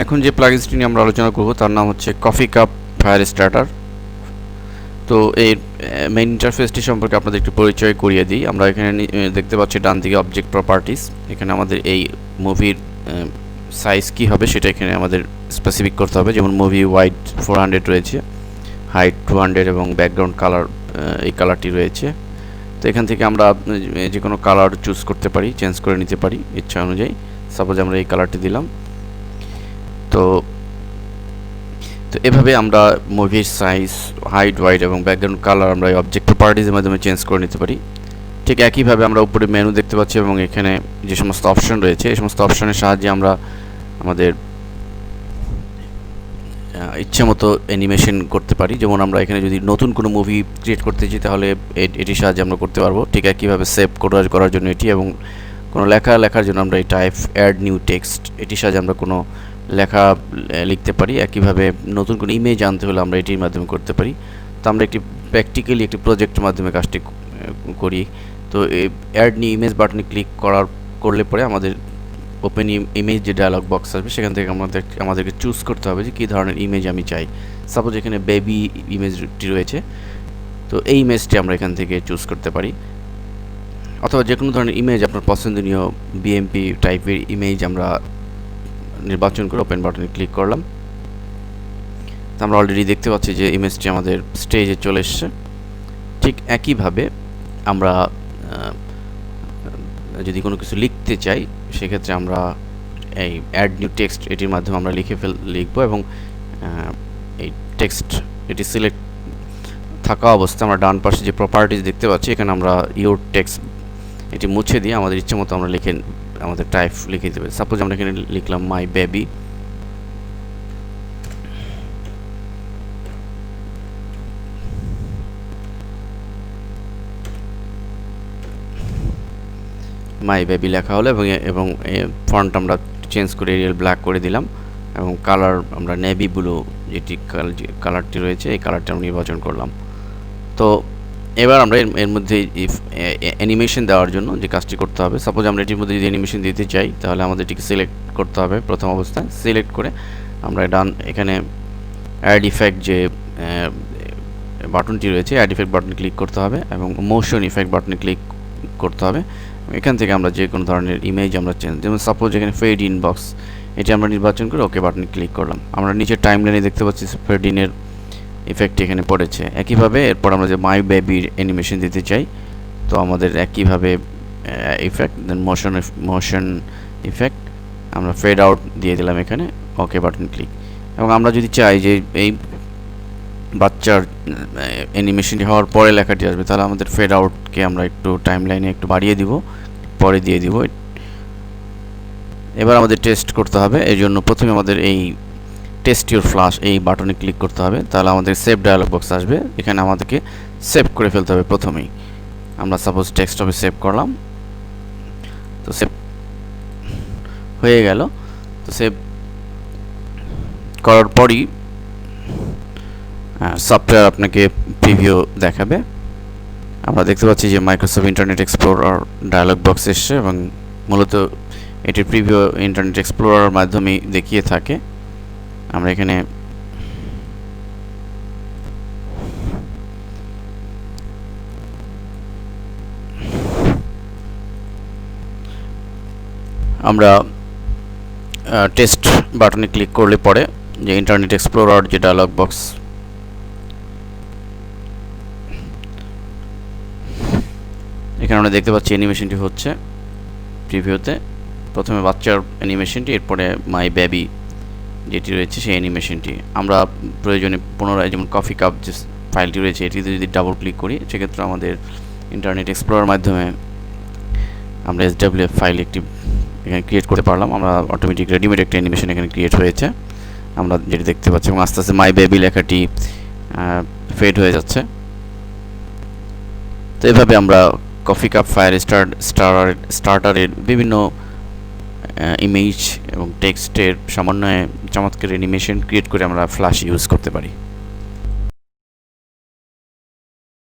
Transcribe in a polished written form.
এখন যে প্লাগইনসটি নিয়ে আমরা আলোচনা করব তার নাম হচ্ছে কফি কাপ ফায়ার স্টার্টার। তো এর মেইন ইন্টারফেসটি সম্পর্কে আপনাদের একটু পরিচয় করিয়ে দিই। আমরা এখানে দেখতে পাচ্ছি ডান দিকে অবজেক্ট প্রপার্টিস। এখানে আমাদের এই মুভির সাইজ কী হবে সেটা এখানে আমাদের স্পেসিফিক করতে হবে। যেমন মুভি ওয়াইড 400 রয়েছে, হাইট 200 এবং ব্যাকগ্রাউন্ড কালার এই কালারটি রয়েছে। তো এখান থেকে আমরা যে কোনো কালার চুজ করতে পারি, চেঞ্জ করে নিতে পারি ইচ্ছা অনুযায়ী। সাপোজ আমরা এই কালারটি দিলাম। তো এভাবে আমরা মুভির সাইজ, হাইট, ওয়াইড এবং ব্যাকগ্রাউন্ড কালার আমরা এই অবজেক্ট প্রপার্টিজের মাধ্যমে চেঞ্জ করে নিতে পারি। ঠিক একইভাবে আমরা উপরে মেনু দেখতে পাচ্ছি এবং এখানে যে সমস্ত অপশন রয়েছে এই সমস্ত অপশনের সাহায্যে আমরা আমাদের ইচ্ছে মতো অ্যানিমেশন করতে পারি। যেমন আমরা এখানে যদি নতুন কোনো মুভি ক্রিয়েট করতে চাই তাহলে এটির সাহায্যে আমরা করতে পারবো। ঠিক একইভাবে সেভ করার জন্য এটি, এবং কোনো লেখার জন্য আমরা এই টাইপ অ্যাড নিউ টেক্সট এটির সাহায্যে আমরা কোনো লেখা লিখতে পারি। একইভাবে নতুন কোনো ইমেজ আনতে হলে আমরা এটির মাধ্যমে করতে পারি। তো আমরা একটি প্র্যাকটিক্যালি একটি প্রজেক্টের মাধ্যমে কাজটি করি। তো এই অ্যাড নিউ ইমেজ বাটনে ক্লিক করলে পরে আমাদের ওপেন ইমেজ যে ডায়ালগ বক্স আসবে সেখান থেকে আমাদেরকে চুজ করতে হবে যে কী ধরনের ইমেজ আমি চাই। সাপোজ এখানে বেবি ইমেজটি রয়েছে, তো এই ইমেজটি আমরা এখান থেকে চুজ করতে পারি। অথবা যে কোনো ধরনের ইমেজ আপনার পছন্দনীয় বিএমপি টাইপের ইমেজ আমরা নির্বাচন করে ওপেন বাটনে ক্লিক করলাম। তো আমরা অলরেডি দেখতে পাচ্ছি যে ইমেজটি আমাদের স্টেজে চলে এসছে। ঠিক একইভাবে আমরা যদি কোনো কিছু লিখতে চাই সেক্ষেত্রে আমরা এই অ্যাড নিউ টেক্সট এটির মাধ্যমে আমরা লিখব এবং এই টেক্সট এটি সিলেক্ট থাকা অবস্থায় আমরা ডান পাশে যে প্রপার্টিজ দেখতে পাচ্ছি এখানে আমরা ইউর টেক্সট এটি মুছে দিয়ে আমাদের ইচ্ছে মতো আমরা আমাদের টাইপ লিখে দেবে। সাপোজ আমরা এখানে লিখলাম মাই বেবি। মাই বেবি লেখা হলো এবং ফন্ট আমরা চেঞ্জ করে এরিয়াল ব্ল্যাক করে দিলাম এবং কালার আমরা নেভি ব্লু যেটি কালারটি রয়েছে এই কালারটা আমরা নির্বাচন করলাম। তো এবার আমরা এর মধ্যে অ্যানিমেশন দেওয়ার জন্য যে কাজটি করতে হবে, সাপোজ আমরা এটির মধ্যে যদি অ্যানিমেশন দিতে চাই তাহলে আমাদের এটিকে সিলেক্ট করতে হবে। প্রথম অবস্থায় সিলেক্ট করে আমরা এখানে অ্যাড ইফেক্ট যে বাটনটি রয়েছে অ্যাড ইফেক্ট বাটনে ক্লিক করতে হবে এবং মোশন ইফেক্ট বাটনে ক্লিক করতে হবে। এখান থেকে আমরা যে কোনো ধরনের ইমেজ আমরা যেমন সাপোজ এখানে ফেড ইন বক্স এটি আমরা নির্বাচন করে ওকে বাটনে ক্লিক করলাম। আমরা নিচের টাইমলাইনে দেখতে পাচ্ছি ফেড ইনের ইফেক্ট এখানে পড়েছে। একইভাবে এরপর আমরা যে মাই বেবির অ্যানিমেশন দিতে চাই তো আমাদের একইভাবে ইফেক্ট দেন মোশন ইফেক্ট আমরা ফেড আউট দিয়ে দিলাম এখানে ওকে বাটন ক্লিক। এবং আমরা যদি চাই যে এই বাচ্চার অ্যানিমেশনটি হওয়ার পরে লেখাটি আসবে তাহলে আমাদের ফেড আউটকে আমরা একটু টাইমলাইনে একটু বাড়িয়ে দিব, পরে দিয়ে দিব। এবার আমাদের টেস্ট করতে হবে, এই জন্য প্রথমে আমাদের এই টেস্ট ইউর ফ্ল্যাশ এই বাটনে ক্লিক করতে হবে। তাহলে আমাদের সেভ ডায়ালগ বক্স আসবে, এখানে আমাদেরকে সেভ করে ফেলতে হবে প্রথমেই। আমরা সাপোজ ডেস্কটপে সেভ করলাম, তো সেভ হয়ে গেল। তো সেভ করার পরই সফটওয়্যার আপনাকে প্রিভিউ দেখাবে। আমরা দেখতে পাচ্ছি যে Microsoft internet explorer dialog box এসছে এবং মূলত এটির প্রিভিউ ইন্টারনেট এক্সপ্লোরার মাধ্যমেই দেখিয়ে থাকে। আমরা এখানে টেস্ট বাটনে ক্লিক করলে পরে যে ইন্টারনেট এক্সপ্লোরার যে ডায়ালগ বক্স এখানে আমরা দেখতে পাচ্ছি অ্যানিমেশনটি হচ্ছে প্রিভিউতে। প্রথমে বাচ্চার অ্যানিমেশনটি, এরপরে মাই বেবি যেটি রয়েছে সেই অ্যানিমেশনটি। আমরা প্রয়োজনে পুনরায় যেমন কফি কাপ যে ফাইলটি রয়েছে এটিতে যদি ডাবল ক্লিক করি সেক্ষেত্রে আমাদের ইন্টারনেট এক্সপ্লোরার মাধ্যমে আমরা SWF ফাইল একটি এখানে ক্রিয়েট করতে পারলাম। আমরা অটোমেটিক রেডিমেড একটা অ্যানিমেশন এখানে ক্রিয়েট হয়েছে আমরা যেটি দেখতে পাচ্ছি এবং আস্তে আস্তে মাই বেবি লেখাটি ফেড হয়ে যাচ্ছে। তো এভাবে আমরা কফি কাপ ফায়ার স্টার্টারের বিভিন্ন ইমেজ এবং টেক্সটের সমন্বয়ে চমৎকার অ্যানিমেশন ক্রিয়েট করে আমরা ফ্ল্যাশ ইউজ করতে পারি।